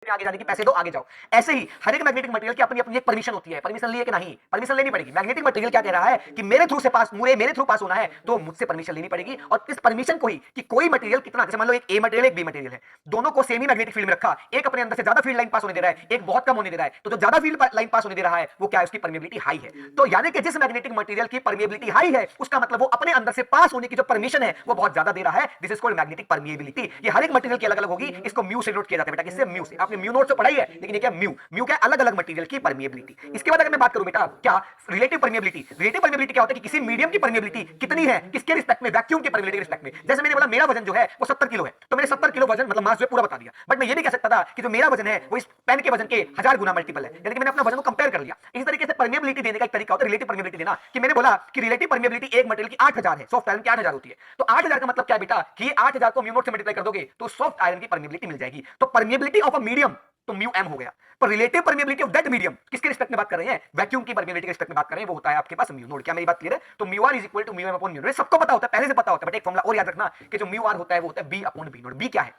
में आगे जाने की, पैसे दो आगे जाओ। ऐसे ही हर एक मैग्नेटिक मटेरियल की अपनी अपनी एक परमिशन होती है, परमिशन लिए कि नहीं, परमिशन लेनी पड़ेगी। मैग्नेटिक मटेरियल क्या कह रहा है कि मेरे थ्रू से पास, मेरे थ्रू पास होना है तो मुझसे परमिशन लेनी पड़ेगी। और इस परमिशन को ही कि कोई मटेरियल कितना, जैसे मान लो एक ए मटेरियल एक बी मटेरियल है, दोनों को सेम ही मैग्नेटिक फील्ड में रखा, एक अपने अंदर से ज्यादा फील्ड लाइन पास होने दे रहा है, एक बहुत कम होने दे रहा है, तो जो ज्यादा फील्ड लाइन पास होने दे रहा है वो क्या है, उसकी परमिबिलिटी हाई है। तो यानी कि जिस मैग्नेटिक मटेरियल की परमिबिलिटी हाई है उसका मतलब वो अपने अंदर से पास होने की जो परमिशन है वो बहुत ज्यादा दे रहा है। This is called magnetic permeability. ये हर एक मटेरियल की अलग अलग होगी, इसको म्यू से नोट किया जाता है बेटा, किससे, म्यू से। आपने म्यू नोट से पढ़ाई है, लेकिन ये क्या म्यू, म्यू क्या अलग अलग मटेरियल की परमिएबिलिटी। इसके बाद अगर मैं बात करूं बेटा क्या, रिलेटिव परमिएबिलिटी। रिलेटिव परमिएबिलिटी क्या होता है कि किसी मीडियम की परमिएबिलिटी कितनी है किसके रिस्पेक्ट में, वैक्यूम की परमिएबिलिटी के रिस्पेक्ट में। जैसे मैंने बोला मेरा वजन जो है वो 70 किलो है, तो मैंने 70 किलो वजन मतलब मास जो है पूरा बता दिया, बट मैं ये भी कह सकता था कि जो मेरा वजन है वो इस पेन के वजन के 1000 गुना मल्टीपल है, यानी कि मैंने अपना वजन को कंपेयर कर लिया। इसी तरीके से परमिएबिलिटी देने का एक तरीका होता है रिलेटिव परमिएबिलिटी देना, कि मैंने बोला कि रिलेटिव परमिएबिलिटी एक मटेरियल की 8000 है, सॉफ्ट आयरन की 8000 होती है, तो 8000 का मतलब क्या है बेटा कि 8000 को म्यू नॉट से मल्टीप्लाई कर दोगे तो सॉफ्ट आयरन की परमिएबिलिटी मिल जाएगी। तो परमिएबिलिटी ऑफ अ मीडियम तो म्यू एम हो गया, पर relative permeability of that medium किसके रिस्पेक्ट में बात कर रहे हैं, वैक्यूम की परमिएबिलिटी के रिस्पेक्ट में बात कर रहे हैं, वो होता है आपके पास म्यू नॉट। क्या मेरी बात क्लियर है? तो mu R is equal to mu M upon mu nought, सबको पता होता है, पहले से पता होता है, बट एक फॉर्मूला और याद रखना कि जो म्यू आर होता है वो होता है B upon B nought. B क्या है,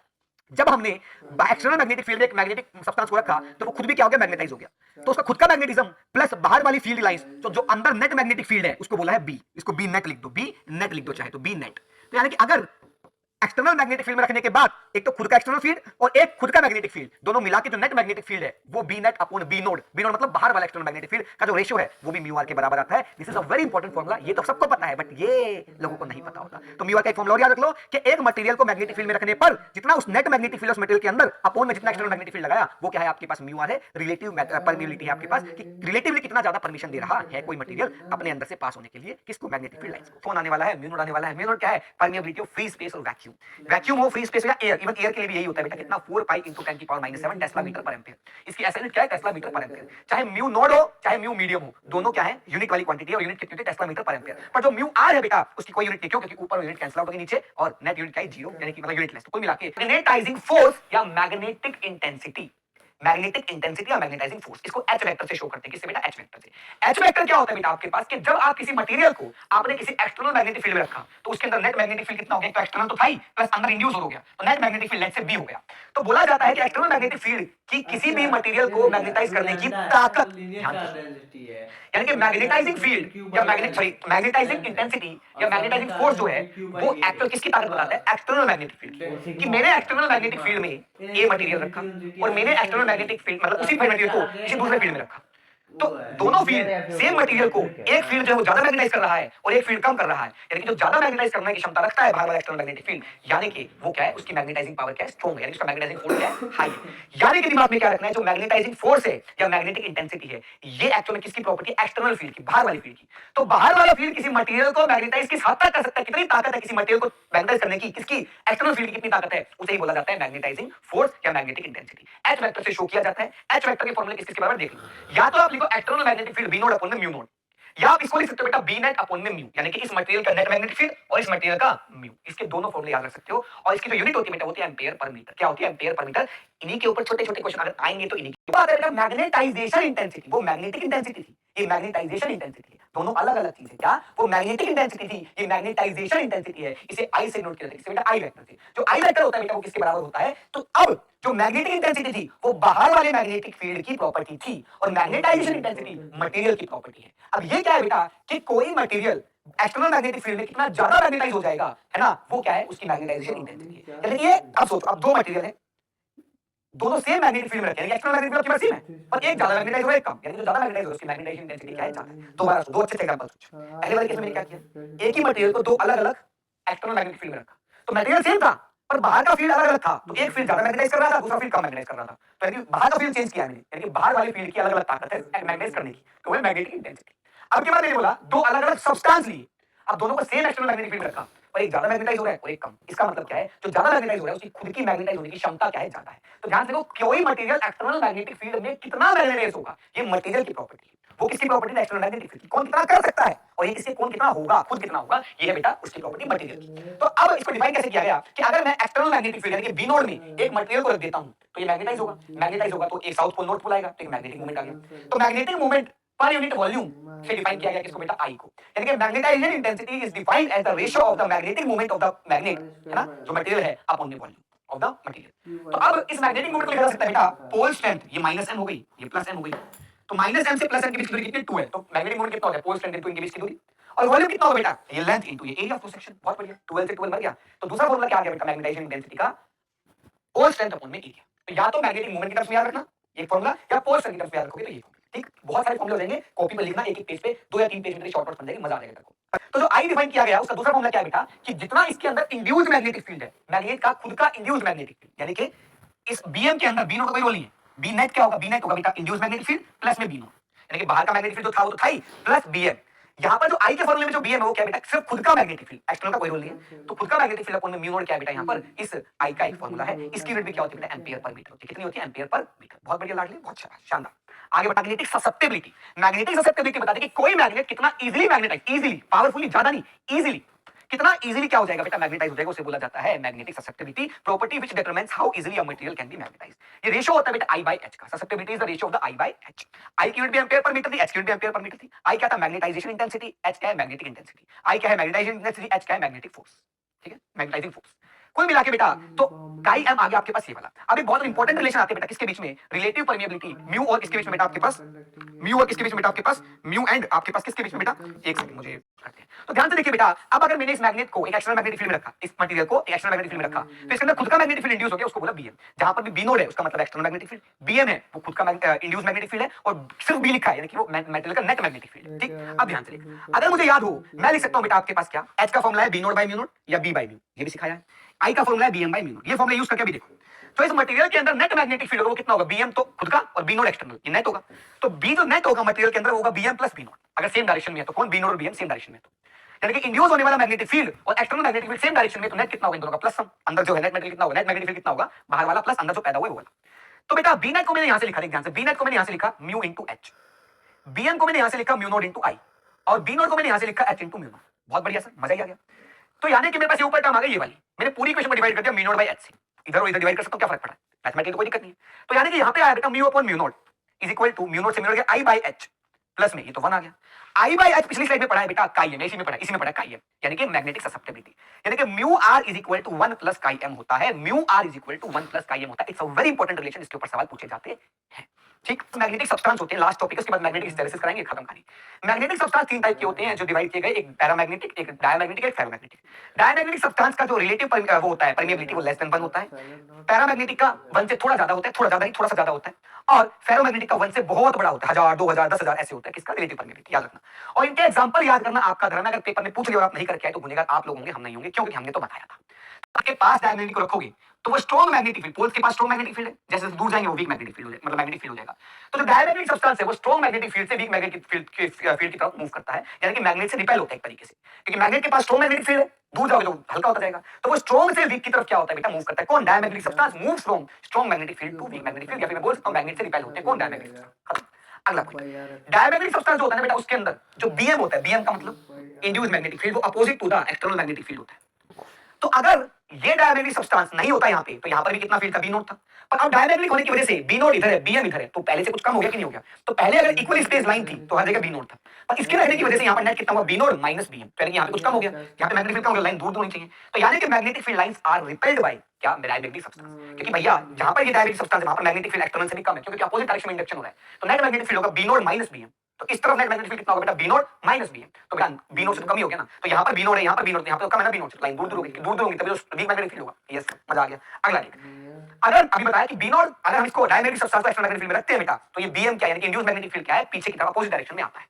जब हमने एक्सटर्नल मैग्नेटिक फील्ड में एक मैग्नेटिक सब्सटेंस को रखा तो वो खुद भी क्या हो गया, मैग्नेटाइज हो गया, तो उसका खुद का मैग्नेटिज्म प्लस बाहर वाली फील्ड लाइंस, तो जो अंदर नेट मैग्नेटिक फील्ड है उसको बोला है बी, इसको बी नेट लिख दो, बी नेट लिख दो चाहे तो बी नेट। तो यानी कि अगर एक्सटर्नल मैग्नेटिक फील्ड में रखने के बाद एक तो खुद का एक्सटर्नल फील्ड और एक खुद का मैग्नेटिक फील्ड, दोनों मिला के जो नेट मैग्नेटिक फील्ड है वो B net upon B nought, B nought मतलब बाहर वाला एक्सटर्नल मैग्नेटिक फील्ड का जो रेशियो है वो भी म्यू आर के बराबर आता है। This is a very important formula, ये तो सबको पता है बट ये लोगों को नहीं पता होता। तो म्यू आर का एक फॉर्मूला और याद रख लो कि एक मटेरियल को मैग्नेटिक फील्ड में रखने पर जितना उस नेट मैग्नेटिक फील्ड उस मटेरियल के अंदर अपॉन में जितना एक्सटर्नल मैग्नेटिक फील्ड लगाया वो क्या है आपके पास, म्यू आर है। रिलेटिव परमिएबिलिटी है आपके पास कि रिलेटिवली कितना ज्यादा परमिशन दे रहा है कोई मटेरियल अपने अंदर से पास होने के लिए, किसको, मैग्नेटिक फील्ड लाइंस को। कौन आने वाला है, म्यू नोड आने वाला है। म्यू नोड क्या है, परमिएबिलिटी ऑफ फ्री स्पेस और वैक्यूम। वैक्यूम हो, फ्री स्पेस या एयर, इवन एयर के लिए भी यही होता है बेटा, कितना 4 पाई into 10 की पावर -7 टेस्ला मीटर पर एम्पीयर। इसकी ऐसा यूनिट क्या है, टेस्ला मीटर पर एम्पीयर। चाहे म्यू नोड हो चाहे म्यू मीडियम हो, दोनों क्या है, यूनिट वाली क्वांटिटी है और यूनिट कितनी होती है, टेस्ला मीटर पर एम्पीयर। पर जो म्यू आर है बेटा उसकी कोई यूनिट नहीं, क्यों, क्योंकि ऊपर यूनिट कैंसिल आउट होगी नीचे और नेट यूनिट क्या है, जीरो, यानी कि मतलब यूनिटलेस। तो कोई मिला के मैग्नेटाइजिंग फोर्स या मैग्नेटिक इंटेंसिटी, मैग्नेटिक इंटेंसिटी या मैग्नेटाइजिंग फोर्स, इसको एच वेक्टर से शो करते हैं। किससे बेटा, एच वेक्टर से। एच वेक्टर क्या होता है बेटा आपके पास कि जब आप किसी मटेरियल को आपने किसी एक्सटर्नल मैग्नेटिक फील्ड में रखा तो उसके अंदर नेट मैग्नेटिक फील्ड कितना हो गया, तो एक्सटर्नल तो था ही प्लस अंदर इंड्यूस हो गया, तो नेट मैग्नेटिक फील्ड नेट से बी हो गया। तो बोला जाता है कि एक्सटर्नल मैग्नेटिक फील्ड की किसी भी मटेरियल को मैग्नेटाइज करने की ताकत, यानी कि मैग्नेटाइजिंग फील्ड या मैग्नेटाइजिंग इंटेंसिटी या मैग्नेटाइजिंग फोर्स जो है वो एक्चुअल किसकी ताकत बताता है, एक्सटर्नल मैग्नेटिक फील्ड। कि मैंने एक्सटर्नल मैग्नेटिक फील्ड में ए मटेरियल रखा और मैंने एक्सटर्नल मैग्नेटिक फील्ड मतलब उसी मटेरियल को किसी दूसरे फील्ड में रखा, तो दोनों फील्ड सेम मटेरियल को एक फील्ड जो है वो ज्यादा मैग्नेटाइज कर रहा है और एक फील्ड कम कर रहा है, यानी कि जो ज्यादा मैग्नेटाइज करने की क्षमता रखता है बाहर वाला एक्सटर्नल मैग्नेटिक फील्ड, यानी कि वो क्या है, उसकी मैग्नेटाइजिंग पावर क्या है, स्ट्रांग है, यानी उसका मैग्नेटाइजिंग फोर्स क्या है, हाई है। यानी कि दिमाग में क्या रखना है, जो मैग्नेटाइजिंग फोर्स है या मैग्नेटिक इंटेंसिटी है ये एक्चुअल में किसकी प्रॉपर्टी है, एक्सटर्नल फील्ड की, बाहर वाली फील्ड की। तो बाहर वाला फील्ड किसी मटेरियल को मैग्नेटाइज किस हद तक कर सकता है, कितनी ताकत है किसी मटेरियल को मैग्नेटाइज करने की, किसकी, एक्सटर्नल फील्ड की कितनी ताकत है, उसे ही बोला जाता है मैग्नेटाइजिंग फोर्स या मैग्नेटिक इंटेंसिटी। एच वेक्टर से शो किया जाता है। एच वेक्टर के फॉर्मूले किसके बराबर देख लो, या तो आप लिखो external magnetic field B nought upon में म्यू नोट, या आप इसको लिख सकते हो बेटा बी नेट अपॉन में म्यू, यानी कि इस मटेरियल का नेट मैग्नेटिक फील्ड और इस मटेरियल का म्यू, इसके दोनों फॉर्मूले याद रख सकते हो। और इसकी जो यूनिट होती है बेटा होती है एम्पीयर पर मीटर। क्या होती है, एम्पीयर पर मीटर। इन्हीं के ऊपर छोटे छोटे क्वेश्चन अगर आएंगे तो इन्हीं की बात है। मैग्नेटाइजेशन इंटेंसिटी, वो मैग्नेटिक इंटेंसिटी थी, ये मैग्नेटाइजेशन इंटेंसिटी है, दोनों अलग अलग चीज है। क्या, वो मैग्नेटिक इंटेंसिटी थी, ये मैग्नेटाइजेशन इंटेंसिटी है। इसे आई से नोट किया जाता है, बेटा आई वेक्टर से। जो आई वेक्टर होता है बेटा वो किसके बराबर होता है, तो अब जो मैग्नेटिक इंटेंसिटी थी वो बाहर वाले मैग्नेटिक फील्ड की प्रॉपर्टी थी और मैग्नेटाइजेशन इंटेंसिटी मटेरियल की प्रॉपर्टी है। अब ये क्या है बेटा कि कोई मटेरियल एक्सटर्नल मैग्नेटिक फील्ड में कितना ज्यादा मैग्नेटाइज हो जाएगा, है ना, वो क्या है, उसकी मैग्नेटाइजेशन इंटेंसिटी है। यानी ये अब सोचो, अब दो मटेरियल है, दोनों सेम मैग्नेटिक फील्ड में रखे हैं, एक्सटर्नल मैग्नेटिक फील्ड सेम है पर एक ज्यादा मैग्नेटाइज हो रहा है, एक कम, यानी जो ज्यादा मैग्नेटाइज हो रहा है उसकी मैग्नेटाइजेशन इंटेंसिटी क्या है, ज्यादा। दोबारा दो अच्छे एग्जांपल सोचो। पहले वाले केस में मैंने क्या किया, एक ही मटेरियल को दो अलग अलग एक्सटर्नल मैग्नेटिक फील्ड में रखा, तो मटेरियल सेम था पर बाहर का फील्ड अलग अलग था, तो एक फील्ड ज्यादा मैग्नेटाइज कर रहा था, दूसरा फील्ड कम मैग्नेटाइज कर रहा था। तो यानी बाहर का फील्ड चेंज किया मैंने, यानी बाहर वाले फील्ड की अलग अलग ताकत है मैग्नेटाइज करने की, तो वो मैग्नेटिक इंटेंसिटी। अब के बाद मैंने बोला दो अलग अलग सब्सटेंस लिए, अब दोनों को सेम एक्सटर्नल मैग्नेटिक फील्ड रखा और एक ज्यादा मैग्नेटाइज हो रहा है और एक कम। इसका मतलब क्या है, जो ज्यादा मैग्नेटाइज हो रहा है उसकी खुद की मैग्नेटाइज होने की क्षमता क्या है, ज्यादा है। तो ध्यान से देखो कोई मटेरियल एक्सटर्नल मैग्नेटिक फील्ड में कितना मैग्नेटाइज होगा ये मटेरियल की प्रॉपर्टी है, वो किसकी प्रॉपर्टी है, एक्सटर्नल मैग्नेटिक फील्ड की। कौन कितना कर सकता है और ये किसके कौन कितना होगा, खुद कितना होगा, ये है बेटा उसकी प्रॉपर्टी मटेरियल की। तो अब इसको डिफाइन कैसे किया गया कि अगर मैं एक्सटर्नल मैग्नेटिक फील्ड यानी कि बी नोड में एक मटेरियल को रख देता हूं तो ये मैग्नेटाइज होगा, मैग्नेटाइज होगा तो एक साउथ पोल नॉर्थ पोल आएगा, तो एक मैग्नेटिक मोमेंट आ गया। तो मैग्नेटिक मोमेंट पर यूनिट वॉल्यूम से डिफाइन किया गया किसको बेटा, आई को। यानी कि magnetization intensity is defined as the ratio of the magnetic moment of the magnet, है ना, जो मटेरियल है upon the volume. Of the material. तो अब इस मैग्नेटिक मोमेंट को लिखा जा सकता है बेटा पोल स्ट्रेंथ, ये माइनस एम हो गई, ये प्लस एम हो गई। तो माइनस एम से प्लस एम के बीच की दूरी कितनी 2 है, तो मैग्नेटिक मोमेंट कितना हो गया पोल स्ट्रेंथ इनटू इनके बीच की दूरी। और वॉल्यूम कितना होगा बेटा, ये लेंथ इनटू ये एरिया ऑफ क्रॉस सेक्शन। बहुत बढ़िया, 12 से 12 मर गया। तो दूसरा फॉर्मूला क्या आ गया बेटा मैग्नेटाइजेशन इंटेंसिटी का, पोल स्ट्रेंथ अपॉन में एरिया। तो या तो मैग्नेटिक मोमेंट की टर्म्स में याद रखना एक फॉर्मूला, या पोल स्ट्रेंथ की टर्म्स में याद रखोगे तो ये फॉर्मूला। ठीक, बहुत सारे फॉर्मूले हो जाएंगे, कॉपी पर लिखना एक एक पेज पे, 2 या 3 पेज में तेरे शॉर्ट नोट्स बन जाएंगे, मजा आ जाएगा तेरे को। तो जो आई डिफाइन किया गया उसका दूसरा फॉर्मूला क्या है बेटा, कि जितना इसके अंदर इंड्यूस्ड मैग्नेटिक फील्ड है, मैग्नेट का खुद का इंड्यूस्ड मैग्नेटिक फील्ड, यानी कि इस बीएम के अंदर बी नोट का कोई रोल नहीं है, बी नेट क्या होगा, बी नेट होगा बेटा इंड्यूस्ड मैग्नेटिक फील्ड प्लस में बी नोट, यानी कि बाहर का मैग्नेटिक फील्ड जो था वो तो था ही, प्लस बीएम। यहाँ पर जो आई के फॉर्मूले में जो बीएम है वो क्या बेटा, सिर्फ खुद का मैग्नेटिक फील्ड, एक्सटर्नल का कोई रोल नहीं है। तो खुद का मैग्नेटिक फील्ड अपॉन में म्यू नॉट क्या है बेटा, यहाँ पर इस आई का एक फॉर्मूला है, इसकी यूनिट भी क्या होती है बेटा, एम्पियर पर मीटर होती है। कितनी होती है, एम्पियर पर मीटर। बहुत बढ़िया लाडली, बहुत शानदार। आगे बता मैग्नेटिक ससेप्टिबिलिटी। मैग्नेटिक ससेप्टिबिलिटी बताते हैं कि कोई मैग्नेट कितना इजीली मैग्नेटाइज, इजीली पावरफुली, ज्यादा नहीं, इजीली कितना इजीली क्या हो जाएगा बेटा, मैग्नेटाइज हो जाएगा, उसे बोला जाता है magnetic susceptibility, property which determines how easily a material can be magnetised. ये रेशियो होता है बेटा I by H का, susceptibility is the ratio of the I by H। I की यूनिट भी एम्पीयर पर मीटर थी, H की यूनिट भी एम्पीयर पर मीटर थी। I क्या था, मैग्नेटाइजेशन इंटेंसिटी, H क्या है, मैग्नेटिक इंटेंसिटी। I क्या है, मैग्नेटाइजेशन इंटेंसिटी, H क्या है, मैग्नेटिक फोर्स। ठीक है, मैग्नेटाइजिंग फोर्स। कुल मिला के बेटा तो काई एम आ गया आपके पास ये वाला। अब एक बहुत इंपॉर्टेंट रिलेशन आते हैं बेटा किसके बीच में, रिलेटिव परमिएबिलिटी, म्यू और किसके बीच में बेटा आपके पास, म्यू और किसके बीच में बेटा आपके पास, म्यू एंड आपके पास किसके बीच में बेटा, एक सेकंड मुझे करते हैं। तो ध्यान से देखिए बेटा, अब अगर मैंने इस मैग्नेट को एक एक्सटर्नल मैग्नेटिक फील्ड में रखा, इस मटेरियल को एक एक्सटर्नल मैग्नेटिक फील्ड में रखा, तो इसके अंदर खुद का मैग्नेटिक फील्ड इंड्यूस हो गया, उसको बोला बीएम। जहां पर भी बी नोड है उसका मतलब एक्सटर्नल मैग्नेटिक फील्ड, बीएम है वो खुद का इंड्यूस मैग्नेटिक फील्ड है, और सिर्फ बी लिखा है यानी कि वो मटेरियल का नेट मैग्नेटिक फील्ड। ठीक, अब ध्यान से देखिए, अगर मुझे याद हो मैं लिख सकता हूं बेटा आपके पास क्या, एच का फॉर्मूला है B naught by mu note या बी बाय म्यू, ये भी सिखाया है। आई का फॉर्मूला है बीएम बाय म्यू नोट, ये फॉर्मूला यूज करके भी देखो। तो इस मटेरियल के अंदर नेट मैग्नेटिक फील्ड होगा वो कितना होगा, बीएम तो खुद का और बी नोट एक्सटर्नल, ये नेट होगा। तो बी जो नेट होगा मटेरियल के अंदर होगा बीएम प्लस बी नोट, अगर सेम डायरेक्शन में है तो कौन, बी नोट और बीएम सेम डायरेक्शन में। तो यानी कि इंड्यूस होने वाला मैग्नेटिक फील्ड और external magnetic field same direction में, तो नेट कितना होगा इन दोनों का प्लस सम, अंदर जो है नेट मैग्नेटिक कितना होगा, नेट मैग्नेटिक फील्ड कितना होगा बाहर वाला प्लस अंदर जो पैदा हुआ है वो वाला। तो बेटा बी नेट को मैंने यहां से लिखा, ध्यान से, बी नेट को मैंने यहां से लिखा म्यू इनटू एच, बीएम को मैंने यहां से लिखा म्यू नोट इनटू आई, और बी नोट को मैंने यहां से लिखा एच इनटू म्यू नोट। बहुत बढ़िया सर, मजा ही आ गया। तो यानी कि मेरे पास ये ऊपर टर्म आ गई ये वाली, मैंने पूरी इक्वेशन को डिवाइड कर दिया म्यू नोट बाय एच से, इधर और इधर डिवाइड कर सकता हूं, क्या फर्क पड़ा, मैथमेटिकली कोई दिक्कत नहीं है। तो यानी कि यहां पे आया बेटा mu upon mu naught is equal to mu naught से mu naught I by H plus में ये तो 1 आ गया। आई बाय एच पिछली स्लाइड में पढ़ा है बेटा काई एम, इसी में पढ़ा काई एम, यानी कि मैग्नेटिक ससेप्टिबिलिटी, यानी कि mu R is equal to 1 plus chi M होता है, mu R is equal to 1 plus chi M होता है। It's a very important relation, इसके ऊपर सवाल पूछे जाते हैं। ठीक, मैग्नेटिक सब्सटेंस होते हैं, लास्ट टॉपिक उसके बाद मैग्नेटिक हिस्टेरेसिस कराएंगे, खत्म कहानी। मैग्नेटिक सब्सटेंस 3 टाइप के होते हैं जो डिवाइड किए गए, एक पैरामैग्नेटिक, एक डायमैग्नेटिक, एक फेरोमैग्नेटिक। डायमैग्नेटिक सब्सटेंस का जो रिलेटिव वो होता है परमिएबिलिटी वो लेस देन 1 होता है, पैरामैग्नेटिक का 1 से थोड़ा ज्यादा होता है, थोड़ा ज्यादा नहीं थोड़ा सा ज्यादा होता है, और फेरोमैग्नेटिक का 1 से बहुत बड़ा होता है, 1000 2000 10000 ऐसे होता है, किसका रिलेटिव परमिएबिलिटी, याद रखना। और इनके एग्जांपल याद करना आपका धर्म है, अगर पेपर में पूछ लिया और आप नहीं करके आए तो गुनेगार आप लोग होंगे, हम नहीं होंगे, क्योंकि हमने तो बताया था। आपके पास डायमैग्नेटिक को रखोगे तो वो स्ट्रॉन्ग मैग्नेटिक फील्ड, पोल्स के पास स्ट्रॉन्ग मैग्नेटिक फील्ड है, जैसे दूर जाएंगे वो वीक मैग्नेटिक फील्ड हो जाएगा, मतलब मैग्नेटिक फील्ड हो जाएगा। तो जो डायमैग्नेटिक सब्सटेंस है वो स्ट्रॉन्ग मैग्नेटिक फील्ड से वीक मैग्नेटिक फील्ड की तरफ मूव करता है, यानी कि मैग्नेट से रिपेल होता है एक तरीके से, क्योंकि मैग्नेट के पास स्ट्रॉन्ग मैग्नेटिक फील्ड है, दूर जाओगे तो हल्का होता जाएगा, तो वो स्ट्रॉन्ग से वीक की तरफ क्या होता है बेटा, मूव करता है। कौन, diamagnetic substance move from strong magnetic field to weak magnetic field, या फिर मैं बोल सकता हूं मैग्नेट से रिपेल होते हैं, कौन, डायमैग्नेटिक। अगला डायमैग्नेटिक सब्सटेंस जो होता है बेटा उसके अंदर जो बीएम होता है, बीएम का मतलब इंड्यूस्ड मैग्नेटिक फील्ड, वो opposite to the external magnetic field होता है। तो अगर ये डायमैग्नेटिक सब्सटेंस नहीं होता यहाँ पे, तो यहाँ पर भी कितना फील्ड था, बी नोट था, पर अब डायमैग्नेटिक होने की वजह से बी नोट इधर है, बीएम इधर है, तो पहले से कुछ कम हो गया कि नहीं हो गया, तो पहले अगर इक्वल स्पेस लाइन थी तो हर जगह बी नोट था, पर इसके रहने की वजह से यहाँ पर नेट कितना हुआ, बी नोट माइनस बीएम, तो यानी यहाँ पे कुछ कम हो गया, यहाँ पे मैग्नेटिक फील्ड कम हो गया, लाइन दूर दूर होनी चाहिए। तो यानी कि magnetic field lines are repelled by क्या, डायमैग्नेटिक सब्सटेंस, क्योंकि भैया जहां पर ये डायमैग्नेटिक सब्सटेंस है वहां पर मैग्नेटिक फील्ड एक्सटर्नल से भी कम है, क्योंकि अपोजिट डायरेक्शन में इंडक्शन हो रहा है, तो नेट मैग्नेटिक फील्ड होगा बी नोट माइनस बीएम। तो इस तरफ नेट मैग्नेटिक फील्ड कितना होगा बेटा, बी नोट माइनस बीएम, तो बेटा बी नोट से तो कम ही हो गया ना, तो यहाँ पर बी नोट है, यहाँ पर बी नोट, यहाँ पर तो कम है ना बी नोट से, लाइन दूर दूर होगी, दूर दूर होगी तभी तो वीक मैग्नेटिक फील्ड होगा। यस, मजा आ गया। अगला देख, अगर अभी बताया कि बी नोट, अगर हम इसको डायमैग्नेटिक सब्सटेंस को एक्सटर्नल मैग्नेटिक फील्ड में रखते हैं बेटा, तो ये बीएम क्या है, यानी कि इंड्यूस्ड मैग्नेटिक फील्ड क्या है, पीछे की तरफ अपोजिट डायरेक्शन में आता है।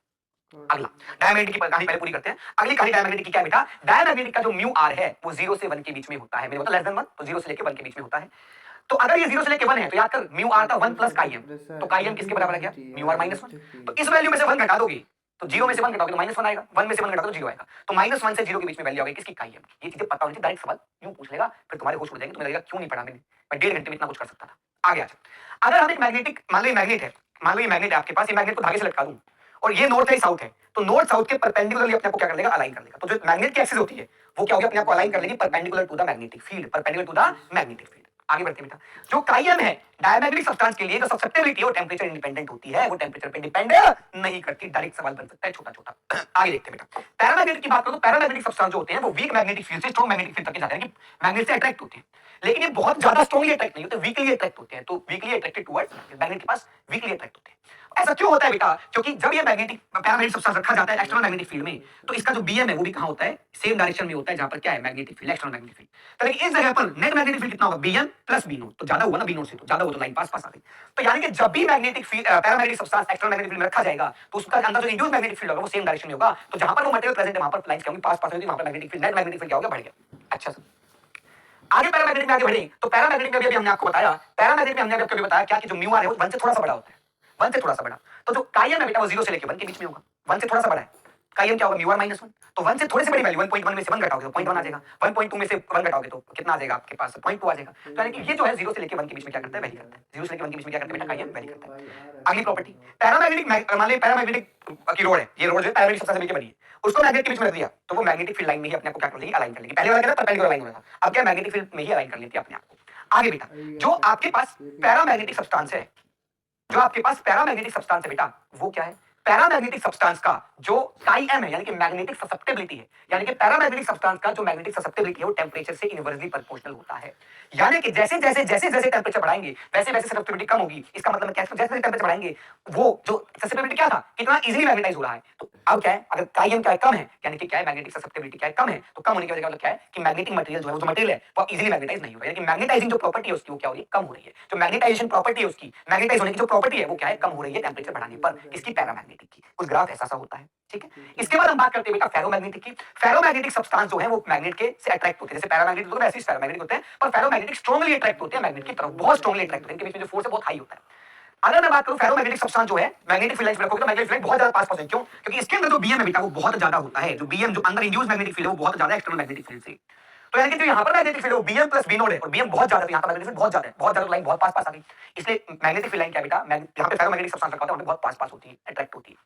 अगला डायमैग्नेटिक की कहानी पहले पूरी करते हैं। अगली कहानी डायमैग्नेटिक की क्या है बेटा, डायमैग्नेटिक का जो म्यू आर है वो 0 से 1 के बीच में होता है, मैंने बोला लेस देन 1, तो 0 से लेके 1 के बीच में होता है। तो अगर ये 0 से लेके 1 है तो याद कर म्यू आर था 1 प्लस काई एम, तो काई एम किसके बराबर है क्या, म्यू आर माइनस 1। तो इस वैल्यू में से 1 घटा दोगे तो 0 में से 1 घटाओगे तो -1 आएगा, 1 में से 1 घटाओगे तो 0 आएगा, तो -1 से 0 के बीच में वैल्यू आ गई किसकी, काई एम की। ये चीजें पता होनी चाहिए, डायरेक्ट सवाल यूं पूछ लेगा फिर तुम्हारे होश उड़ जाएंगे, तुम्हें लगेगा क्यों नहीं पढ़ा मैंने, मैं 1.5 घंटे में इतना कुछ कर सकता था। आगे आ जाओ, अगर हम एक मैग्नेटिक, मान लो ये मैग्नेट है, मान लो ये मैग्नेट है आपके पास, ये मैग्नेट को धागे से लटका दूं और ये नॉर्थ है साउथ है, तो नॉर्थ साउथ के परपेंडिकुलरली अपने आप को क्या कर लेगा, अलाइन कर लेगा। तो जो मैग्नेट की एक्सिस होती है वो क्या होगी, अपने आप को अलाइन कर लेगी perpendicular to the magnetic field, perpendicular to the magnetic field. आगे बढ़ते हैं बेटा, जो काई एम है डायमैग्नेटिक सब्सटेंस के लिए जो ससेप्टिबिलिटी है वो टेम्परेचर इंडिपेंडेंट होती है, वो टेम्परेचर पे डिपेंड नहीं करती। डायरेक्ट सवाल बन सकता है छोटा छोटा। आगे देखते हैं बेटा, पैरामैग्नेटिक की बात करो तो पैरामैग्नेटिक सब्सटेंस जो होते हैं वो वीक मैग्नेटिक फील्ड से स्ट्रॉन्ग मैग्नेटिक फील्ड तक जाते हैं, कि मैग्नेट से अट्रैक्ट होते हैं, लेकिन ये बहुत ज्यादा स्ट्रॉन्गली अट्रैक्ट नहीं होते, वीकली अट्रैक्ट होते हैं। तो वीकली अट्रैक्टेड टुवर्ड्स मैग्नेट के पास वीकली अट्रैक्ट होते हैं। ऐसा क्यों होता है बेटा? क्योंकि जब ये मैग्नेटिक पैरामैग्नेटिक सब्सटेंस रखा जाता है एक्सटर्नल मैग्नेटिक फील्ड में, तो इसका जो बीएम है वो भी कहां होता है? सेम डायरेक्शन में होता है जहां पर क्या है? Magnetic field, external magnetic field. तो लेकिन इस जगह पर नेट मैग्नेटिक फील्ड कितना होगा? BM plus B naught. तो ज्यादा हुआ ना बी नोट से, तो ज्यादा हो तो लाइन पास पास आ गई। तो यानी कि जब भी magnetic field paramagnetic substance external magnetic field में रखा जाएगा तो उसका अंदर जो इंड्यूस्ड मैग्नेटिक फील्ड होगा वो सेम डायरेक्शन में होगा। तो जहां पर वो मटेरियल प्रेजेंट है वहां पर लाइंस क्या होंगी? पास पास होगी। वहां पर magnetic field, net magnetic field क्या होगा? बढ़ गया। अच्छा सर, आगे पैरामैग्नेटिक में आगे बढ़े तो पैरामैग्नेटिक में भी अभी हमने आपको बताया, पैरामैग्नेटिक में हमने आपको बताया क्या कि जो म्यू आर है वो 1 से थोड़ा सा बड़ा होता है, 1 से थोड़ा सा बड़ा। तो जो काइएम है बेटा वो 0 से लेके 1 के बीच में होगा, 1 से थोड़ा सा बड़ा है। काइएम क्या होगा? Mu R minus 1। तो 1 से थोड़े से बड़ी वैल्यू 1.1 में से 1 घटाओगे तो 0.1 आ जाएगा, 1.2 में से 1 घटाओगे तो कितना आ जाएगा आपके पास? 0.2 आ जाएगा। तो यानी कि ये जो है 0 से लेके 1 के बीच में क्या करता है? वैरी करता है। 0 से लेके 1 के बीच में क्या करता है बेटा? काइएम वैरी करता है। अगली प्रॉपर्टी, पैरामैग्नेटिक, मान लीजिए पैरामैग्नेटिक की रोड है, ये रोड जो है पैरामैग्नेटिक सब्सटेंस से मिलकर बनी है, उसको मैग्नेट के बीच में रख दिया तो वो मैग्नेटिक फील्ड लाइन में ही अपने आप को क्या कर लेगी? अलाइन कर लेगी। पहले वाला क्या था? परपेंडिकुलर अलाइन हो रहा था, अब क्या मैग्नेटिक फील्ड में ही अलाइन कर लेती है अपने आप को। आगे बेटा, जो आपके पास पैरामैग्नेटिक सब्सटेंस है, जो आपके पास पैरामैग्नेटिक सब्सटेंस है बेटा, वो क्या है? पैरामैग्नेटिक सब्सटेंस का जो काई एम है यानी कि मैग्नेटिक ससेप्टिबिलिटी है, यानी कि पैरामैग्नेटिक सब्सटेंस का जो मैग्नेटिक ससेप्टिबिलिटी है वो टेंपरेचर से इनवर्सली प्रोपोर्शनल होता है। यानी कि जैसे जैसे जैसे जैसे टेंपरेचर बढ़ाएंगे वैसे वैसे ससेप्टिबिलिटी कम होगी। इसका मतलब क्या है? जैसे जैसे टेंपरेचर बढ़ाएंगे वो जो ससेप्टिबिलिटी क्या था? कितना इजीली मैग्नेटाइज हो रहा है। तो अब क्या है? अगर काई एम क्या है? कम है, यानी कि क्या है? मैग्नेटिक ससेप्टिबिलिटी क्या है? कम है। तो कम होने की वजह का मतलब क्या है कि मैग्नेटिक मटेरियल जो है, वो जो मटेरियल है वो इजीली मैग्नेटाइज नहीं होगा, यानी कि मैग्नेटाइजिंग जो प्रॉपर्टी है उसकी वो क्या हो रही है? कम हो रही है। जो मैग्नेटाइजेशन प्रॉपर्टी है उसकी, मैग्नेटाइज होने की जो प्रॉपर्टी है वो क्या है? कम हो रही है टेंपरेचर बढ़ाने पर। इसकी पैरामैग्नेटिक की कुछ ग्राफ ऐसा होता है, ठीक है। इसके बाद हम बात करते हैं बेटा फेरोमैग्नेटिक की। फेरोमैग्नेटिक सब्सटेंस जो है वो मैग्नेट के से अट्रैक्ट होते हैं, जैसे पैरामैग्नेटिक होते हैं वैसे ही फेरोमैग्नेटिक होते हैं, पर फेरोमैग्नेटिक स्ट्रांगली अट्रैक्ट होते हैं मैग्नेट की तरफ, बहुत स्ट्रांगली अट्रैक्ट होते हैं, इनके बीच में जो फोर्स है बहुत हाई होता है। अगर मैं बात करूं फेरोमैग्नेटिक सब्सटेंस जो है मैग्नेटिक फील्ड लाइंस में रखोगे तो मैग्नेटिक फील्ड बहुत ज्यादा पास पास है। क्यों? क्योंकि इसके अंदर जो बीएम है बेटा वो बहुत ज्यादा होता है, जो बीएम जो अंदर इंड्यूस्ड मैग्नेटिक फील्ड है वो बहुत ज्यादा एक्सटर्नल मैग्नेटिक फील्ड से। तो यानी कि जो यहाँ पर मैग्नेटिक फील्ड है वो बीएम प्लस बी नोड है, और बीएम बहुत ज्यादा है, तो यहाँ पर मैग्नेटिक फील्ड बहुत ज्यादा है, बहुत ज्यादा लाइन बहुत पास पास आ गई। इसलिए मैग्नेटिक फील्ड लाइन क्या बेटा? यहाँ पे फेरोमैग्नेटिक सब्सटेंस रखा होता है वहां पे बहुत पास पास होती है, अट्रैक्ट होती है।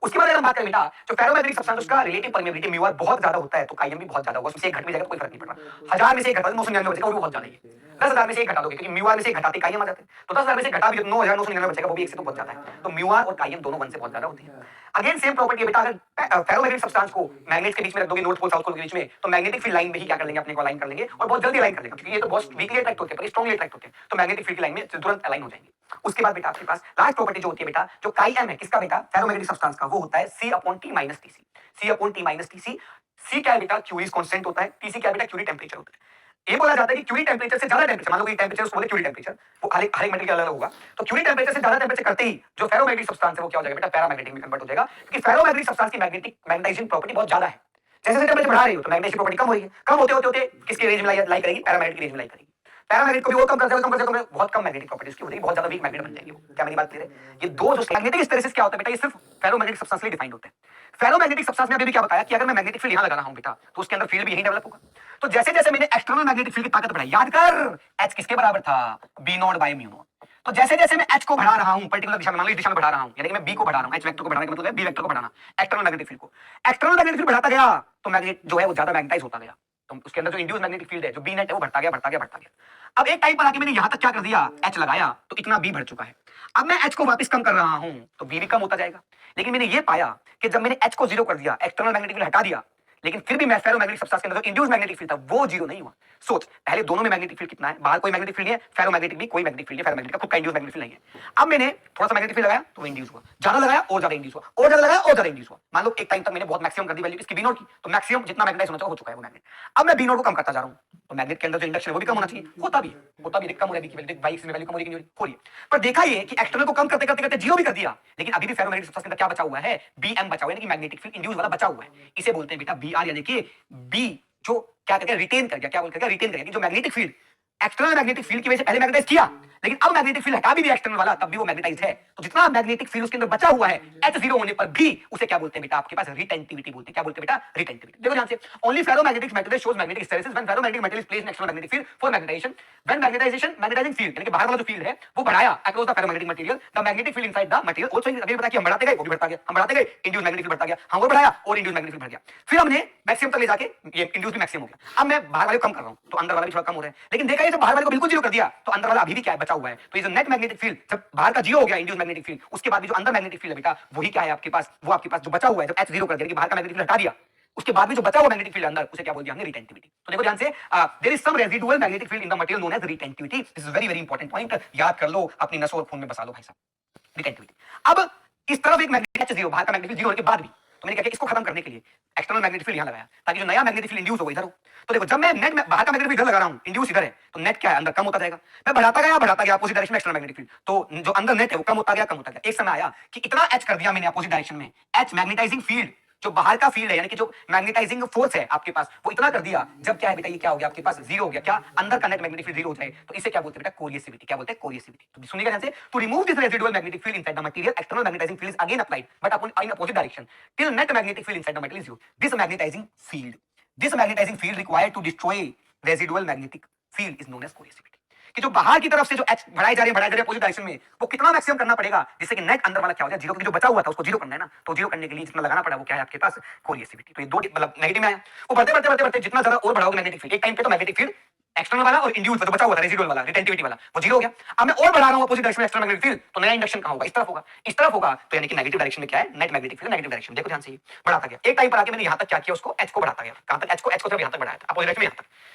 उसके बाद अगर हम बात करें बेटा जो फेरोमैग्नेटिक सब्सटेंस उसका रिलेटिव परमेबिलिटी म्यू आर बहुत ज्यादा होता है, तो काईएम भी बहुत ज्यादा होगा। उसमें से एक घट भी जाएगा तो कोई फर्क नहीं पड़ रहा। 1000 में से एक घटा तो 999 बचेगा, वो भी बहुत ज्यादा ही है। 10,000 में से एक घटा दोगे क्योंकि म्यू आर में से एक घटाते काईएम आ जाते हैं, तो 10,000 में से घटा भी 9,999 बचेगा, वो भी एक से तो बहुत ज्यादा है। तो म्यू आर और काईएम दोनों 1 से बहुत ज्यादा होते हैं। अगेन सेम प्रॉपर्टी है बेटा, अगर फेरोमैग्नेटिक सब्सटेंस को मैग्नेट के बीच में रख दोगे, नॉर्थ पोल साउथ पोल के बीच में, तो मैग्नेटिक फील्ड लाइन में ही क्या कर लेंगे? अपने को अलाइन कर लेंगे, और बहुत जल्दी अलाइन कर लेंगे, क्योंकि ये तो बहुत वीकली अट्रैक्ट होते हैं पर स्ट्रांगली अट्रैक्ट होते हैं, तो मैग्नेटिक फील्ड की लाइन में तुरंत अलाइन हो जाएंगे। उसके बाद बेटा आपके पास लास्ट प्रॉपर्टी जो होती है बेटा, जो काई एम है किसका बेटा? फेरोमैग्नेटिक सब्सटेंस का, वो होता है C upon T minus TC। C upon T minus TC। C क्या है बेटा? क्यूरी कांस्टेंट होता है, TC क्या है बेटा? क्यूरी टेंपरेचर होता है। ये बोला जाता है कि क्यूरी टेंपरेचर से ज्यादा टेंपरेचर, मान लो कि टेंपरेचर उसको बोले क्यूरी टेंपरेचर, वो हर एक मटेरियल अलग होगा, तो क्यूरी टेंपरेचर से ज्यादा टेंपरेचर करते ही जो फेरोमैग्नेटिक सब्सटेंस है वो क्या हो जाएगा बेटा? पैरामैग्नेटिक में कन्वर्ट हो जाएगा, क्योंकि फेरोमैग्नेटिक सब्सटेंस की मैग्नेटाइजिंग प्रॉपर्टी बहुत ज्यादा है। जैसे जैसे टेंपरेचर बढ़ा रही हो तो मैग्नेटाइजिंग प्रॉपर्टी कम हो रही है, कम होते होते होते किसके रेंज में लाई करेगी? पैरामैग्नेटिक की रेंज में लाई करेगी। पैरामैग्नेटिक को भी और कम कर देगा, बहुत कम मैग्नेटिक प्रॉपर्टीज की हो जाएगी, बहुत ज्यादा वीक मैग्नेट बन जाएगी वो। क्या मेरी बात क्लियर है? ये दो जो मैग्नेटिक हिस्टैरिसीस क्या होता है बेटा? ये सिर्फ फेरोमैग्नेटिक सब्सटेंस के लिए डिफाइंड होते हैं। फेरोमैग्नेटिक सब्सटेंस में अभी भी क्या बताया कि अगर मैं मैग्नेटिक फील्ड यहां लगा रहा हूं बेटा तो उसके अंदर फील्ड भी यही डेवलप होगा। तो जैसे जैसे मैंने एक्सटर्नल मैग्नेटिक फील्ड की ताकत बढ़ाई, याद कर H किसके बराबर था? B not by mu naught. तो जैसे जैसे मैं H को बढ़ा रहा हूं पर्टिकुलर दिशा में, मान लो इस दिशा में बढ़ा रहा हूं, यानी कि मैं B को बढ़ा रहा हूं, H वेक्टर को बढ़ाने का मतलब है B वेक्टर को बढ़ाना, एक्सटर्नल मैग्नेटिक फील्ड को। एक्सटर्नल मैग्नेटिक फील्ड बढ़ाता गया तो मैग्नेट जो है वो ज्यादा मैग्नेटाइज होता गया, तो उसके अंदर जो इंड्यूस्ड मैग्नेटिक फील्ड है जो B नेट है वो बढ़ता गया बढ़ता गया बढ़ता गया। अब एक टाइम पर आके मैंने यहां तक क्या कर दिया? H लगाया तो इतना B बढ़ चुका है। अब मैं H को वापस कम कर रहा हूं तो B भी कम होता जाएगा। लेकिन मैंने ये पाया कि जब मैंने H को 0 कर दिया, एक्सटर्नल मैग्नेटिक फील्ड हटा दिया, लेकिन फिर भी फेरोमैग्नेटिक सब्सटेंस के अंदर जो इंड्यूस्ड मैग्नेटिक फील्ड था वो 0 नहीं हुआ। सोच, पहले दोनों में मैग्नेटिक फील्ड कितना है? बाहर कोई मैग्नेटिक फील्ड नहीं है, फेरोमैग्नेटिक भी कोई मैग्नेटिक फील्ड है, फेरोमैग्नेटिक का खुद का इंड्यूस्ड मैग्नेटिक फील्ड नहीं है। अब मैंने थोड़ा सा मैग्नेटिक फील्ड लगाया तो इंड्यूस हुआ, ज्यादा लगाया और ज्यादा इंड्यूस हुआ, और ज्यादा लगाया और ज्यादा इंड्यूस हुआ। मान लो एक टाइम तक मैंने बहुत मैक्सिमम कर दी वैल्यू इसकी B नॉट की, तो मैक्सिमम जितना मैग्नेटाइज होना चाहिए हो चुका है वो मैग्नेट। अब मैं B नॉट को कम करता जा रहा हूं, तो मैग्नेट के अंदर जो इंडक्शन है वो भी कम होना चाहिए, होता भी है, कम हो रहा है B की वैल्यू, बाई में वैल्यू कम हो रही है। पर देखा ये कि एक्सटर्नल को कम करते करते करते 0 भी कर दिया, लेकिन अभी भी फेरोमैग्नेटिक सब्सटेंस के अंदर क्या बचा हुआ है? Bm बचा हुआ है, यानी कि मैग्नेटिक फील्ड इंड्यूस वाला बचा हुआ है। इसे बोलते हैं बेटा Br, यानी कि B जो क्या करके रिटेन कर गया, क्या बोलकर रिटेन कर गया, कि जो magnetic field external magnetic field की वजह से पहले मैग्नेटाइज किया, लेकिन अब मैग्नेटिक फील्ड हटा भी दिया एक्सटर्नल वाला, तब भी वो मैग्नेटाइज है। तो जितना मैग्नेटिक फील्ड उसके अंदर बचा हुआ है H0 होने पर भी उसे क्या बोलते हैं बेटा? आपके पास रिटेंटिविटी बोलते हैं। क्या बोलते हैं बेटा? रिटेंटिविटी। देखो ध्यान से, only ferromagnetic material shows magnetic hysteresis when ferromagnetic material is placed in external magnetic field for magnetization. When magnetizing field यानी कि बाहर वाला जो फील्ड है वो बढ़ाया across the ferromagnetic material, the magnetic field inside the material also. अभी बता कि हम बढ़ाते गए वो भी बढ़ता गया, हम बढ़ाते गए इंड्यूस्ड मैग्नेटिक फील्ड बढ़ता गया, हम वो बढ़ाया और इंड्यूस्ड मैग्नेटिक फील्ड बढ़ गया। फिर हमने मैक्सिमम तक ले जाके ये इंड्यूस्ड भी मैक्सिमम हो गया। अब मैं बाहर वाले को कम कर रहा हूं तो अंदर वाला भी थोड़ा कम हो रहा है, लेकिन देखा ये जब बाहर वाले को बिल्कुल जीरो कर दिया तो अंदर वाला अभी भी क्या है, बचा हुआ है। तो ये जो नेट मैग्नेटिक फील्ड जब बाहर का जीरो हो गया, इंड्यूस मैग्नेटिक फील्ड, उसके बाद भी जो अंदर मैग्नेटिक फील्ड है बेटा वही क्या है आपके पास, वो आपके पास जो बचा हुआ है, जब एच जीरो कर दिया कि बाहर का मैग्नेटिक फील्ड हटा दिया, उसके बाद में जो बचा हुआ मैग्नेटिक फील्ड अंदर, उसे क्या बोल दिया हमने, रिटेंटिविटी। तो देखो ध्यान से, there is some residual magnetic field in the material known as retentivity. This is very very important point, याद कर लो, अपनी नसों और खून में बसा लो भाई साहब, रिटेंटिविटी। अब इस तरफ एक मैग्नेटिक एच जीरो, बाहर का मैग्नेटिक फील्ड जीरो होने के बाद भी, तो मैंने क्या किया, इसको खत्म करने के लिए एक्सटर्नल मैग्नेटिक फील्ड यहां लगाया, ताकि जो नया मैग्नेटिक फील्ड इंड्यूस हो इधर हो। तो देखो, जब मैं नेट में बाहर का मैग्नेटिक फील्ड इधर लगा रहा हूं, इंड्यूस इधर है, तो नेट क्या है, अंदर कम होता जाएगा। मैं बढ़ाता गया अपोजिट डायरेक्शन में एक्सटर्नल मैग्नेटिक फील्ड, तो जो अंदर नेट है वो कम होता गया। एक समय आया कि इतना एच कर दिया मैंने अपोजिट डायरेक्शन में, एच मैग्नेटाइजिंग फील्ड, जो बाहर का फील्ड है यानी कि जो मैग्नेटाइजिंग फोर्स है आपके पास, वो इतना कर दिया, जब क्या है बेटा, ये क्या हो गया आपके पास, जीरो हो गया। क्या, अंदर का नेट मैग्नेटिक फील्ड जीरो हो जाए, तो इसे क्या बोलते हैं बेटा, कोरिएसिविटी। क्या बोलते हैं, कोरिएसिविटी। तो सुनिएगा ध्यान से, to remove this residual magnetic field inside the material, external magnetising field is again applied but upon in opposite direction till net magnetic field inside the material is zero. This magnetising field required to destroy residual magnetic field is known as coercivity. कि जो बाहर की तरफ से जो H बढ़ाई जा रही है अपोजिट डायरेक्शन में, वो कितना मैक्सिमम करना पड़ेगा जिससे कि नेट अंदर वाला क्या हो जाए, जीरो। जो बचा हुआ था उसको जीरो करना है ना, तो जीरो करने के लिए जितना लगाना पड़ा वो क्या है आपके पास, कोरिएसिविटी। तो ये दो मतलब नेगेटिव में आया, वो बढ़ते जितना ज्यादा और बढ़ाओगे मैग्नेटिक फील्ड, एक टाइम पे तो मैग्नेटिक फील्ड एक्सटर्नल वाला और इंड्यूस जो बचा हुआ था रेजिडुअल वाला, रिटेंटिविटी वाला, वो जीरो हो गया। अब मैं और बढ़ा रहा हूं अपोजिट डायरेक्शन में एक्सटर्नल मैग्नेटिक फील्ड, तो नया इंडक्शन कहां होगा, इस तरफ होगा। तो यानी कि नेगेटिव डायरेक्शन में क्या है, net magnetic field negative direction. देखो ध्यान से, बढ़ाता गया। एक टाइम पर आके मैंने यहां तक क्या किया, उसको एच को बढ़ाता गया। कहां तक, एच को सिर्फ यहां तक बढ़ाया था, अपोजिट डायरेक्शन में यहां तक।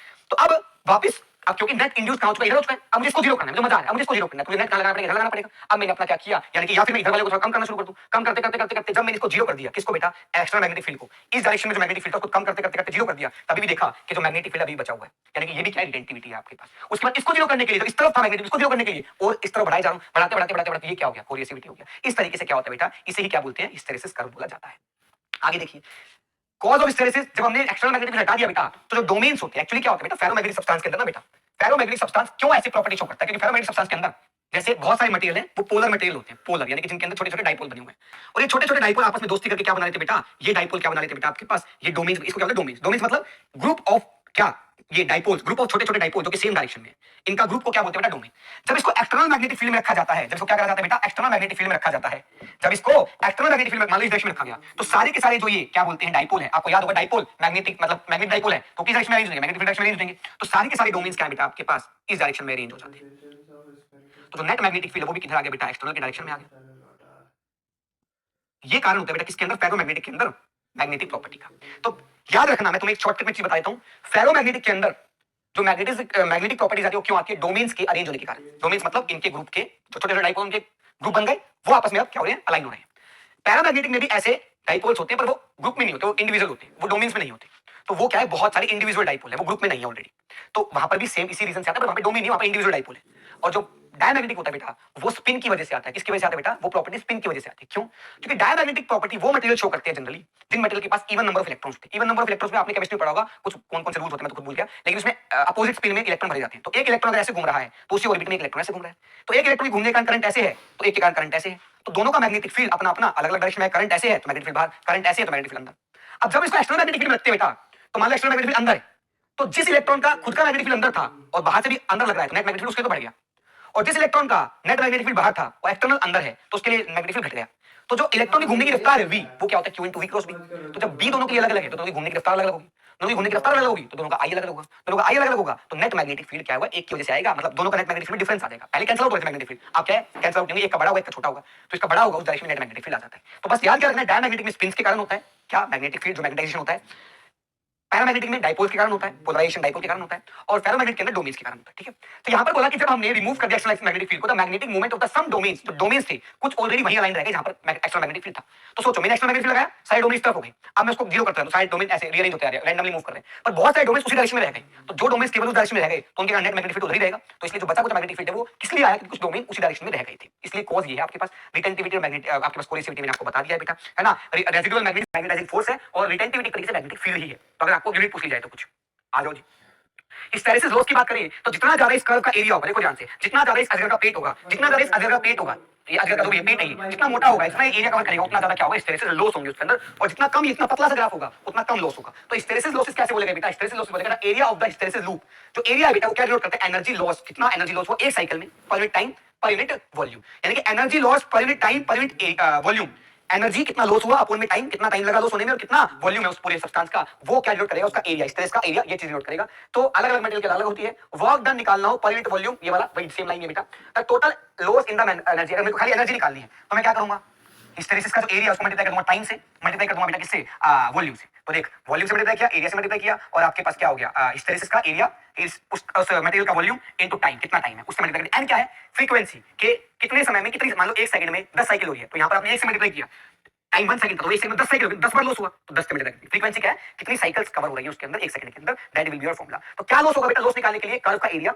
तो अब वापस, अब क्योंकि नेट इंड्यूस कहां हो चुका है, इधर हो चुका है। अब मुझे इसको जीरो करना है, मुझे मजा आ रहा है, अब मुझे इसको जीरो करना है, तो नेट कहां लगाना पड़ेगा, इधर लगाना पड़ेगा। अब मैंने अपना क्या किया, यानी कि या फिर मैं इधर वाले को थोड़ा कम करना शुरू कर दूं, कम करते जब मैंने इसको जीरो कर दिया, किसको बेटा, एक्सटर्नल मैग्नेटिक फील्ड को, इस डायरेक्शन में जो मैग्नेटिक फील्ड था उसको कम करते जीरो कर दिया, तभी भी देखा कि जो मैग्नेटिक फील्ड अभी बचा हुआ है, यानी कि ये भी क्या है, रिटेंटिविटी है आपके पास। उसके बाद इसको जीरो करने के लिए, तो इस तरफ था मैग्नेटिक, इसको जीरो करने के लिए और इस तरफ बढ़ाई जा रहा हूं, बढ़ाते ये क्या हो गया, कोरिएसिविटी हो गया। इस तरीके से क्या होता है बेटा, इसे ही क्या बोलते हैं, हिस्टैरिसीस कर्व बोला जाता है। आगे देखिए, कॉज ऑफ हिस्टैरिसीस, जब हमने एक्सटर्नल मैग्नेटिक फील्ड हटा दिया बेटा, तो जो डोमेन्स होते हैं, एक्चुअली क्या होता है बेटा, फेरोमैग्नेटिक सब्सटेंस के अंदर ना बेटा, फेरोमैग्नेटिक सब्सटेंस क्यों ऐसी प्रॉपर्टी शो करता है, क्योंकि फेरोमैग्नेटिक सब्सटेंस के अंदर जैसे बहुत सारे मटेरियल हैं, वो पोलर मटेरियल होते हैं, पोलर यानी कि जिनके अंदर छोटे छोटे डाइपोल बने हुए हैं, और ये छोटे छोटे डाइपोल आपस में दोस्ती करके क्या बना लेते बेटा, ये डाइपोल क्या बना लेते बेटा आपके पास, ये डोमेन्स, इसको क्या बोलते हैं, डोमेन्स मतलब ग्रुप ऑफ क्या, ये डाइपोल्स, ग्रुप ऑफ छोटे छोटे डाइपोल जो कि सेम डायरेक्शन में, इनका ग्रुप को क्या बोलते हैं बेटा, डोमेन। जब इसको एक्सटर्नल मैग्नेटिक फील्ड में रखा जाता है, जब इसको क्या करा जाता है बेटा, एक्सटर्नल मैग्नेटिक फील्ड में रखा जाता है, जब इसको एक्सटर्नल मैग्नेटिक फील्ड में मान लो इस डायरेक्शन में रखा गया, तो सारे के सारे जो ये क्या बोलते हैं, डाइपोल है, आपको याद होगा डाइपोल मैग्नेटिक मतलब मैग्नेटिक डाइपोल है, तो किस डायरेक्शन में अरेंज होंगे, मैग्नेटिक डायरेक्शन में अरेंज होंगे, तो सारे के सारे डोमेन्स क्या है बेटा आपके पास, इस डायरेक्शन में अरेंज हो जाते हैं। तो जो नेट मैग्नेटिक फील्ड है वो भी किधर आ गया बेटा, एक्सटर्नल के डायरेक्शन में आ गया। ये कारण होता है बेटा किसके अंदर, फेरोमैग्नेटिक के अंदर, मैग्नेटिक प्रॉपर्टी का। तो याद रखना, मैं तुम्हें एक शॉर्टकट में चीज बता देता हूं, फेरोमैग्नेटिक के अंदर जो मैग्नेटिक प्रॉपर्टीज आती है वो क्यों आती है, डोमेन्स के अरेंज होने के कारण। डोमेन्स मतलब इनके ग्रुप के जो छोटे छोटे डाइपोल के ग्रुप बन गए, वो आपस में अब क्या हो रहे हैं, अलाइन हो रहे हैं। पैरामैग्नेटिक में भी ऐसे डाइपोल्स होते हैं, पर वो ग्रुप में नहीं होते, वो इंडिविजुअल होते हैं, वो डोमेन्स में नहीं होते। तो वो क्या है, बहुत सारे इंडिविजुअल डाइपोल है, वो ग्रुप में नहीं है ऑलरेडी, तो वहां पर भी सेम इसी रीजन से आता है, पर वहां पे डोमेन नहीं, वहां पे इंडिविजुअल डाइपोल है। और जो डायमैग्नेटिक होता है बेटा, वो स्पिन की वजह से आता है। किसकी वजह से आता है बेटा, वो प्रॉपर्टी स्पिन की वजह से आती है। क्यों, क्योंकि डायमैग्नेटिक प्रॉपर्टी वो मटेरियल शो करते हैं जनरली जिन मटेरियल के पास इवन नंबर ऑफ इलेक्ट्रॉन्स होते हैं। इवन नंबर ऑफ इलेक्ट्रॉन्स में आपने केमिस्ट्री में पढ़ा होगा, कुछ कौन कौन से रूल्स होते हैं मैं तो खुद भूल गया, लेकिन उसमें अपोजिट स्पिन में इलेक्ट्रॉन भरे जाते हैं। तो एक इलेक्ट्रॉन अगर ऐसे घूम रहा है, तो उसी ऑर्बिट में एक इलेक्ट्रॉन ऐसे घूम रहा है, तो एक इलेक्ट्रॉन घूमने का करंट ऐसे है, तो एक के कारण करंट ऐसे है, तो दोनों का मैग्नेटिक फील्ड अपना अपना अलग अलग डायरेक्शन में, करंट ऐसे है तो मैग्नेटिक फील्ड बाहर, करंट ऐसे है तो मैग्नेटिक फील्ड अंदर। अब जब इसको एक्सटर्नल मैग्नेटिक फील्ड में रखते हैं बेटा, तो मान लो एक्सटर्नल मैग्नेटिक फील्ड अंदर है, तो जिस इलेक्ट्रॉन का खुद का मैग्नेटिक फील्ड अंदर था और बाहर से भी अंदर लग रहा है, तो नेट मैग्नेटिक फील्ड उसके तो बढ़ गया। और जिस इलेक्ट्रॉन का नेट मैग्नेटिक फील्ड बाहर था और एक्सटर्नल अंदर है, तो उसके लिए मैग्नेटिक फील्ड घट गया। तो जो इलेक्ट्रॉन की घूमने की रफ्तार है v, वो क्या होता है, q into v cross b। तो जब b दोनों के लिए अलग अलग है, तो दोनों की घूमने की रफ्तार अलग अलग होगी, दोनों की घूमने की रफ्तार अलग होगी, तो दोनों का i अलग अलग होगा, दोनों का i अलग अलग होगा, तो नेट मैग्नेटिक फील्ड क्या होगा, एक की वजह से आएगा, मतलब दोनों का नेट मैग्नेटिक फील्ड डिफरेंस आ जाएगा। पहले कैंसिल आउट हो रहे थे मैग्नेटिक फील्ड, अब क्या है, कैंसिल आउट होंगे, एक का बड़ा होगा एक का छोटा होगा, तो इसका बड़ा होगा उस डायरेक्शन में नेट मैग्नेटिक फील्ड आ जाता है। तो बस याद क्या रखना है, डायमैग्नेटिक में स्पिन्स के कारण होता है क्या, मैग्नेटिक फील्ड जो मैग्नेटाइजेशन होता है, पैरामैग्नेटिक में डाइपोल्स के कारण होता है, पोलराइजेशन डाइपोल के कारण होता है, और फेरोमैग्नेटिक के अंदर डोमेन्स के कारण होता है। ठीक है, तो यहां पर बोला कि जब हमने रिमूव कर दिया एक्सटर्नल मैग्नेटिक फील्ड को, the magnetic movement of the some domains, जो डोमेन्स थे कुछ ऑलरेडी वहीं अलाइन रह गए जहां पर एक्सटर्नल मैग्नेटिक फील्ड था। तो सोचो, मैंने एक्सटर्नल मैग्नेटिक फील्ड लगाया, सारे डोमेन्स तरफ हो गए, अब मैं उसको जीरो करता हूं, सारे डोमेन ऐसे रीअरेंज होते आ रहे हैं, रैंडमली मूव कर रहे हैं, पर बहुत सारे डोमेन्स उसी डायरेक्शन में रह गए, तो जो डोमेन्स केवल उस डायरेक्शन में रह गए, तो उनके कारण नेट मैग्नेटिक फील्ड उधर ही रहेगा। तो इसलिए जो बचा कुछ मैग्नेटिक फील्ड है वो किस लिए आया, क्योंकि कुछ डोमेन उसी डायरेक्शन में रह गए थे। इसलिए कॉज ये है आपके पास रिटेंटिविटी और मैग्नेट, आपके पास कोरिएसिविटी मैंने आपको बता दिया है बेटा, है ना, रेजिडुअल मैग्नेटाइजिंग फोर्स है और रिटेंटिविटी तरीके से मैग्नेटिक फील्ड ही है। तो अगर आपको यूनिट पूछ ली जाए तो कुछ आ जाओ जी। हिस्टैरिसीस लॉस की बात करें तो जितना ज्यादा इस कर्व का एरिया होगा, देखो ध्यान से, जितना ज्यादा इस अजगर का पेट होगा, जितना ज्यादा इस अजगर का पेट होगा, ये अजगर का जो ये पेट है, जितना मोटा होगा जितना एरिया कवर करेगा उतना ज्यादा क्या होगा, हिस्टैरिसीस लॉस होंगे उसके अंदर, और जितना कम इतना पतला सा ग्राफ होगा उतना कम लॉस होगा। तो हिस्टैरिसीस लॉसेस कैसे बोलेगा बेटा, हिस्टैरिसीस लॉस बोलेगा area of the hysteresis loop. जो एरिया है बेटा वो क्या डिनोट करता है, एनर्जी लॉस, कितना एनर्जी लॉस हुआ एक साइकिल में पर यूनिट टाइम पर यूनिट वॉल्यूम, यानी कि energy loss per unit time पर यूनिट वॉल्यूम एनर्जी कितना लॉस हुआ अपन में, टाइम कितना टाइम लगा लॉस होने में, और कितना वॉल्यूम है उस पूरे सब्सटेंस का, वो क्या डिनोट करेगा, उसका एरिया, स्ट्रेस का एरिया, ये चीज डिनोट करेगा। तो अलग अलग मटेरियल की अलग अलग होती है। वर्क डन निकालना हो पर यूनिट वॉल्यूम, ये वाला वही सेम लाइन है बेटा। The total loss in the energy, अगर मेरे को खाली एनर्जी निकालनी है तो मैं क्या करूंगा, हिस्टेरेसिस का जो एरिया उसको मल्टीप्लाई कर दूंगा टाइम से, मल्टीप्लाई कर दूंगा बेटा किससे, वॉल्यूम से। तो देख वॉल्यूम से मल्टीप्लाई किया, एरिया से मल्टीप्लाई किया, और आपके पास क्या हो गया, हिस्टेरेसिस का एरिया इस उस मटेरियल का वॉल्यूम इनटू टाइम, कितना टाइम है उससे मल्टीप्लाई कर। एंड क्या है, फ्रीक्वेंसी के कितने समय में कितनी, मान लो 1 सेकंड में 10 साइकिल हो रही है, तो यहाँ पर आपने 1 से मल्टीप्लाई किया, टाइम 1 सेकंड था तो 1 सेकंड में 10 साइकिल, 10 बार लॉस हुआ तो 10 से मल्टीप्लाई। फ्रीक्वेंसी क्या है, कितनी साइकिल्स कवर हो रही है उसके अंदर 1 सेकंड के अंदर, that will be your formula. तो क्या लॉस होगा बेटा, लॉस निकालने के लिए कर्व का area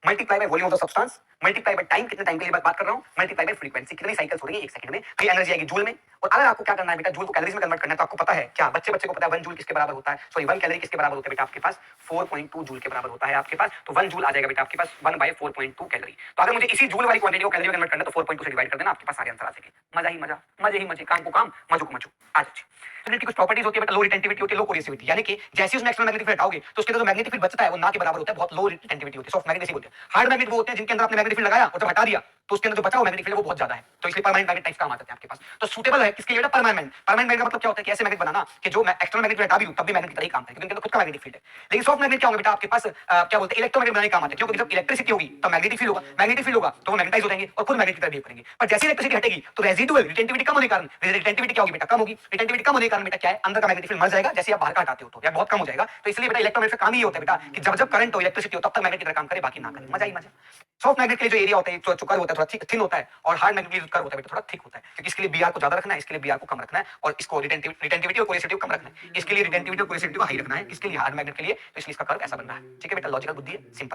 multiply by volume of the substance, multiply by time, कितने टाइम के लिए बात कर रहा हूं, मल्टीप्लाई बाय फ्रीक्वेंसी, कितनी साइकिल्स हो रही है 1 सेकंड में, तो एनर्जी आएगी जूल में। और अगर आपको क्या करना है बेटा, जूल को कैलोरीज में कन्वर्ट करना है, तो आपको पता है क्या, बच्चे को पता है 1 जूल किसके बराबर होता है, सॉरी 1 कैलोरी किसके बराबर होता है बेटा, आपके पास 4.2 जूल के बराबर होता है आपके पास। तो 1 जूल आ जाएगा बेटा आपके पास 1/4.2 कैलोरी। तो अगर मुझे इसी जूल वाली क्वांटिटी को कैलोरी में कन्वर्ट करना है तो 4.2 से डिवाइड कर देना, आपके पास सारे आंसर आ जाएंगे। मजा ही मजा, मजे ही मजे, काम को काम, मजो को मजो। आज तो कुछ प्रॉपर्टीज होती है बेटा, लो रिटेंटिविटी होती है, लो कोरिसिविटी, यानी कि जैसे उसमें एक्सटर्नल मैग्नेटिक फील्ड हटाओगे तो उसके अंदर जो मैग्नेटिक फील्ड बचता है वो ना के बराबर होता है, बहुत लो रिटेंटिविटी होती है, सॉफ्ट मैग्नेट होते हैं। हार्ड मैग्नेट वो होते हैं जिनके अंदर आपने मैग्नेटिक फील्ड लगाया और जब हटा दिया तो उसके अंदर जो बचा हुआ मैग्नेटिक फील्ड वो बहुत ज्यादा है, तो इसलिए परमानेंट मैग्नेट टाइप्स काम आते हैं आपके पास। तो सूटेबल है किसके लिए बेटा, परमानेंट। परमानेंट मैग्नेट का मतलब क्या होता है कि ऐसे मैग्नेट बनाना कि जो मैं एक्सटर्नल मैग्नेट हटा भी दूं तब भी मैग्नेट की तरह ही काम करे, क्योंकि उनके अंदर खुद का मैग्नेटिक फील्ड है। लेकिन सॉफ्ट मैग्नेट क्या होगा बेटा आपके पास, क्या बोलते हैं, इलेक्ट्रोमैग्नेट बनाने काम आते हैं, क्योंकि जब इलेक्ट्रिसिटी होगी तो मैग्नेटिक फील्ड होगा, मैग्नेटिक फील्ड होगा तो वो मैग्नेटाइज हो जाएंगे और खुद मैग्नेट की तरह बिहेव करेंगे। पर जैसे इलेक्ट्रिसिटी हटेगी तो रेजिडुअल रिटेंटिविटी कम होने के कारण, रिटेंटिविटी क्या होगी बेटा, कम होगी। रिटेंटिविटी कम होने के कारण बेटा क्या है, अंदर का मैग्नेटिक फील्ड मर जाएगा जैसे आप बाहर का हटाते हो तो, या बहुत कम हो जाएगा। तो इसलिए बेटा इलेक्ट्रोमैग्नेट का काम ही होता है बेटा कि जब जब करंट हो, इलेक्ट्रिसिटी हो, तब तक मैग्नेट की तरह काम करे, बाकी ना करे। मजा ही मजा। सॉफ्ट मैग्नेट के लिए जो एरिया होता है, जो कर्व होता है थोड़ा थिन होता है, और हार्ड मैग्नेट के लिए कर्व होता है बेटा थोड़ा थिक होता है, क्योंकि इसके लिए बीआर को ज्यादा रखना है, इसके लिए बीआर को कम रखना है, और इसको रिटेंटिविटी और कोरिसिविटी को कम रखना है, इसके लिए रिटेंटिविटी और कोरिसिविटी को हाई रखना है, किसके लिए, हार्ड मैग्नेट के लिए। तो इसलिए इसका कर्व ऐसा बन रहा है। ठीक है बेटा, लॉजिकल बुद्धि है, सिंपल।